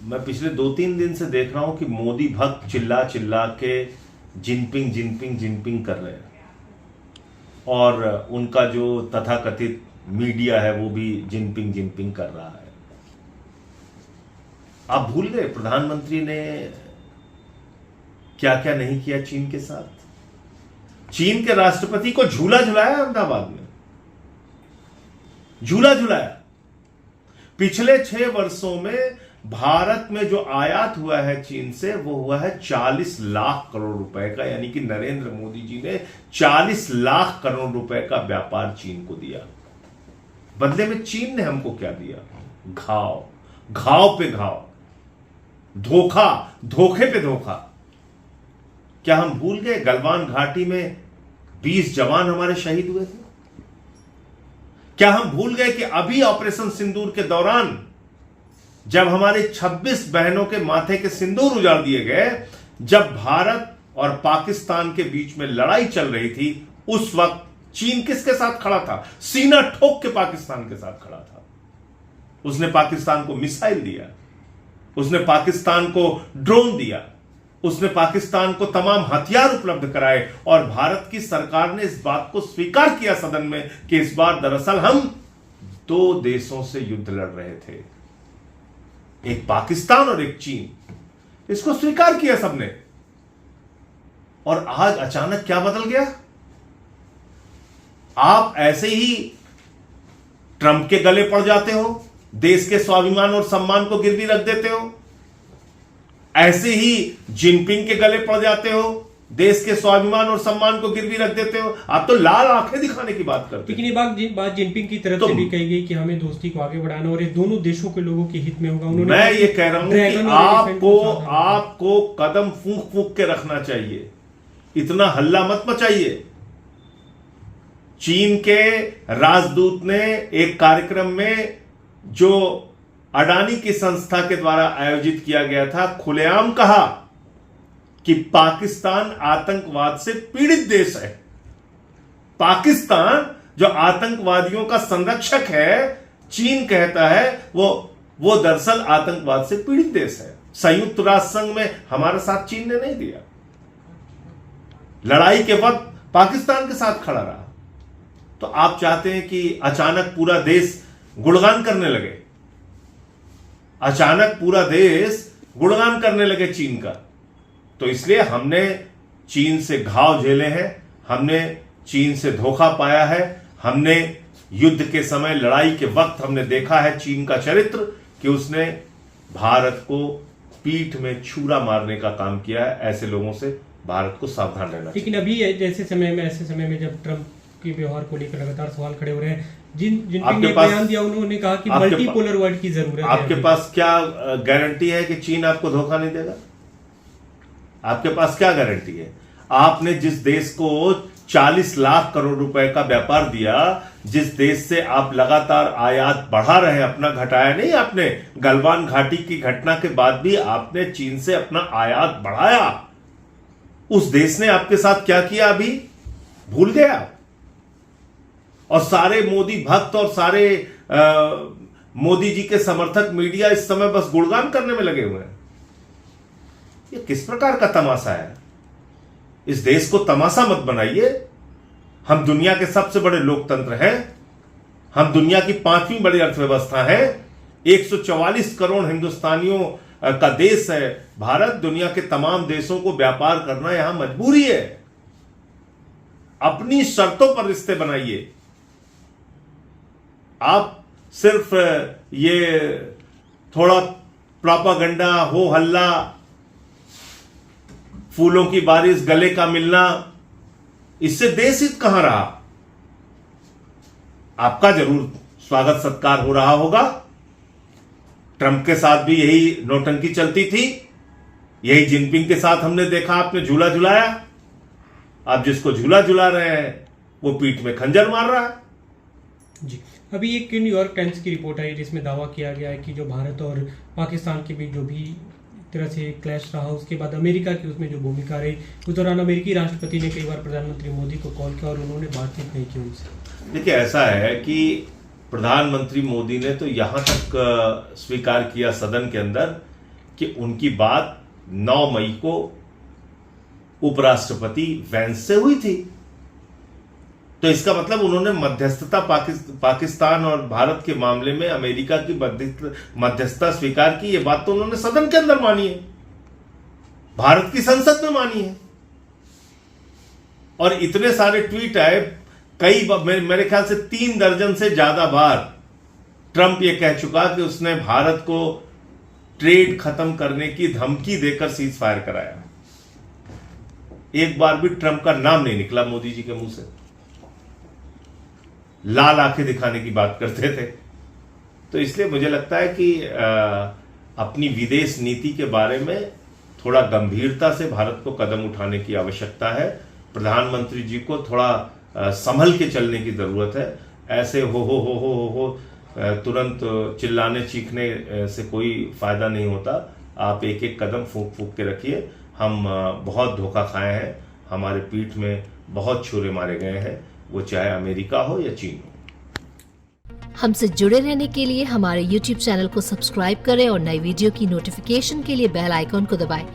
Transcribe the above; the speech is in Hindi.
मैं पिछले 2-3 दिन से देख रहा हूं कि मोदी भक्त चिल्ला चिल्ला के जिनपिंग जिनपिंग जिनपिंग कर रहे हैं, और उनका जो तथाकथित मीडिया है वो भी जिनपिंग जिनपिंग कर रहा है। आप भूल गए प्रधानमंत्री ने क्या क्या नहीं किया चीन के साथ। चीन के राष्ट्रपति को झूला झुलाया अहमदाबाद में, झूला झुलाया। पिछले 6 वर्षों में भारत में जो आयात हुआ है चीन से वो हुआ है 40 लाख करोड़ रुपए का, यानी कि नरेंद्र मोदी जी ने 40 लाख करोड़ रुपए का व्यापार चीन को दिया। बदले में चीन ने हमको क्या दिया? घाव, घाव पे घाव, धोखा, धोखे पे धोखा। क्या हम भूल गए गलवान घाटी में 20 जवान हमारे शहीद हुए थे? क्या हम भूल गए कि अभी ऑपरेशन सिंदूर के दौरान जब हमारे 26 बहनों के माथे के सिंदूर उजाड़ दिए गए, जब भारत और पाकिस्तान के बीच में लड़ाई चल रही थी, उस वक्त चीन किसके साथ खड़ा था? सीना ठोक के पाकिस्तान के साथ खड़ा था। उसने पाकिस्तान को मिसाइल दिया, उसने पाकिस्तान को ड्रोन दिया, उसने पाकिस्तान को तमाम हथियार उपलब्ध कराए, और भारत की सरकार ने इस बात को स्वीकार किया सदन में कि इस बार दरअसल हम 2 देशों से युद्ध लड़ रहे थे, एक पाकिस्तान और एक चीन। इसको स्वीकार किया सबने। और आज अचानक क्या बदल गया? आप ऐसे ही ट्रंप के गले पड़ जाते हो, देश के स्वाभिमान और सम्मान को गिरवी रख देते हो, ऐसे ही जिनपिंग के गले पड़ जाते हो, देश के स्वाभिमान और सम्मान को गिरवी रख देते हो। आप तो लाल आंखें दिखाने की बात करते हो। लेकिन ये बात जिनपिंग की तरफ से भी कही गई कि हमें दोस्ती को आगे बढ़ाना और ये दोनों देशों के लोगों के हित में होगा। मैं ये कह रहा हूं कि आपको कदम फूंक फूंक के रखना चाहिए, इतना हल्ला मत मचाइए। चीन के राजदूत ने एक कार्यक्रम में जो अडानी की संस्था के द्वारा आयोजित किया गया था, खुलेआम कहा कि पाकिस्तान आतंकवाद से पीड़ित देश है। पाकिस्तान जो आतंकवादियों का संरक्षक है, चीन कहता है वो दरअसल आतंकवाद से पीड़ित देश है। संयुक्त राष्ट्र संघ में हमारा साथ चीन ने नहीं दिया, लड़ाई के वक्त पाकिस्तान के साथ खड़ा रहा। तो आप चाहते हैं कि अचानक पूरा देश गुणगान करने लगे, अचानक पूरा देश गुणगान करने लगे चीन का। तो इसलिए हमने चीन से घाव झेले हैं, हमने चीन से धोखा पाया है, हमने युद्ध के समय, लड़ाई के वक्त हमने देखा है चीन का चरित्र कि उसने भारत को पीठ में छुरा मारने का काम किया है। ऐसे लोगों से भारत को सावधान रहना चाहिए। लेकिन अभी ऐसे समय में जब ट्रंप के व्यवहार को लेकर लगातार सवाल खड़े हो रहे हैं, जिनपिंग ने बयान दिया, उन्होंने कहा कि मल्टीपोलर वर्ल्ड की जरूरत है। आपके पास क्या गारंटी है कि चीन आपको धोखा नहीं देगा? आपके पास क्या गारंटी है? आपने जिस देश को 40 लाख करोड़ रुपए का व्यापार दिया, जिस देश से आप लगातार आयात बढ़ा रहे हैं, अपना घटाया नहीं आपने। गलवान घाटी की घटना के बाद भी आपने चीन से अपना आयात बढ़ाया। उस देश ने आपके साथ क्या किया अभी भूल गया? और सारे मोदी भक्त और सारे मोदी जी के समर्थक मीडिया इस समय बस गुणगान करने में लगे हुए हैं। ये किस प्रकार का तमाशा है? इस देश को तमाशा मत बनाइए। हम दुनिया के सबसे बड़े लोकतंत्र हैं, हम दुनिया की 5वीं बड़ी अर्थव्यवस्था है, 144 करोड़ हिंदुस्तानियों का देश है भारत। दुनिया के तमाम देशों को व्यापार करना यहां मजबूरी है। अपनी शर्तों पर रिश्ते बनाइए। आप सिर्फ ये थोड़ा प्रोपागंडा, हो हल्ला, फूलों की बारिश, गले का मिलना, इससे देश हित कहां रहा? आपका जरूर स्वागत सत्कार हो रहा होगा। ट्रंप के साथ भी यही नौटंकी चलती थी, यही जिनपिंग के साथ हमने देखा आपने झूला झुलाया। आप जिसको झूला झुला रहे हैं वो पीठ में खंजर मार रहा है। जी, अभी एक न्यूयॉर्क टाइम्स की रिपोर्ट आई जिसमें दावा किया गया है कि जो भारत और पाकिस्तान के बीच जो भी तरह से क्लैश रहा, उसके बाद अमेरिका की उसमें जो भूमिका रही, उस दौरान अमेरिकी राष्ट्रपति ने कई बार प्रधानमंत्री मोदी को कॉल किया और उन्होंने बातचीत नहीं की उनसे। देखिए, ऐसा है कि प्रधानमंत्री मोदी ने तो यहां तक स्वीकार किया सदन के अंदर कि उनकी बात 9 मई को उपराष्ट्रपति वेंस से हुई थी। तो इसका मतलब उन्होंने मध्यस्थता पाकिस्तान और भारत के मामले में अमेरिका की मध्यस्थता स्वीकार की। ये बात तो उन्होंने सदन के अंदर मानी है, भारत की संसद में मानी है। और इतने सारे ट्वीट आए, कई मेरे ख्याल से 3 दर्जन से ज्यादा बार ट्रंप ये कह चुका कि उसने भारत को ट्रेड खत्म करने की धमकी देकर सीज फायर कराया। एक बार भी ट्रंप का नाम नहीं निकला मोदी जी के मुंह से। लाल आंखें दिखाने की बात करते थे। तो इसलिए मुझे लगता है कि अपनी विदेश नीति के बारे में थोड़ा गंभीरता से भारत को कदम उठाने की आवश्यकता है। प्रधानमंत्री जी को थोड़ा संभल के चलने की जरूरत है। ऐसे हो तुरंत चिल्लाने चीखने से कोई फायदा नहीं होता। आप एक एक कदम फूंक फूंक के रखिए। हम बहुत धोखा खाए हैं, हमारे पीठ में बहुत छुरे मारे गए हैं, वो चाहे अमेरिका हो या चीन हो। हमसे जुड़े रहने के लिए हमारे YouTube चैनल को सब्सक्राइब करें और नई वीडियो की नोटिफिकेशन के लिए बेल आइकॉन को दबाएं।